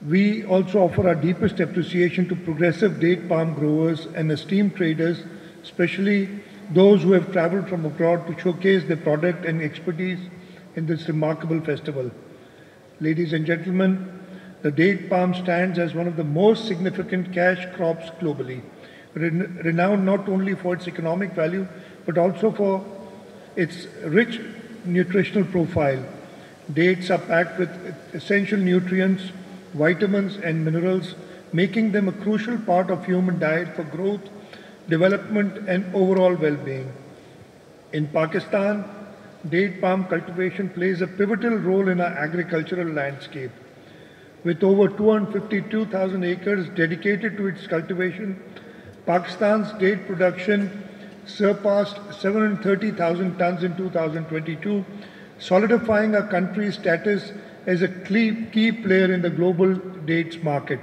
We also offer our deepest appreciation to progressive date palm growers and esteemed traders, especially those who have traveled from abroad to showcase their product and expertise in this remarkable festival. Ladies and gentlemen, the date palm stands as one of the most significant cash crops globally, renowned not only for its economic value but also for its rich nutritional profile. Dates are packed with essential nutrients, vitamins and minerals, making them a crucial part of human diet for growth, development and overall well-being. In Pakistan, date palm cultivation plays a pivotal role in our agricultural landscape. With over 252,000 acres dedicated to its cultivation, Pakistan's date production surpassed 730,000 tons in 2022, solidifying our country's status as a key player in the global dates market.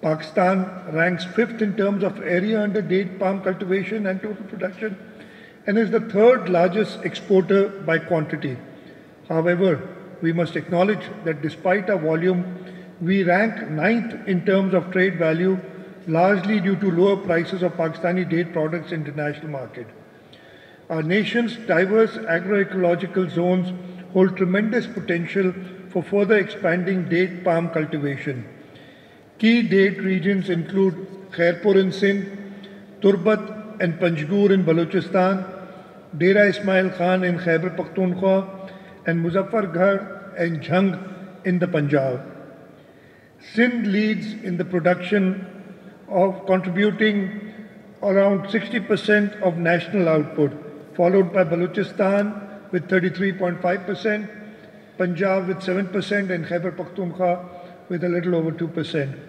Pakistan ranks 5th in terms of area under date palm cultivation and total production and is the 3rd largest exporter by quantity. However, we must acknowledge that despite our volume, we rank 9th in terms of trade value, largely due to lower prices of Pakistani date products in the international market. Our nation's diverse agroecological zones hold tremendous potential for further expanding date palm cultivation. Key date regions include Khairpur in Sindh, Turbat and Panjgur in Balochistan, Dera Ismail Khan in Khyber Pakhtunkhwa, and Muzaffargarh and Jhang in the Punjab. Sindh leads in the production of contributing around 60% of national output, followed by Balochistan with 33.5%, Punjab with 7% and Khyber Pakhtunkhwa with a little over 2%.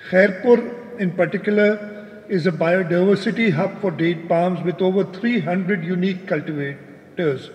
Khairpur in particular is a biodiversity hub for date palms with over 300 unique cultivators.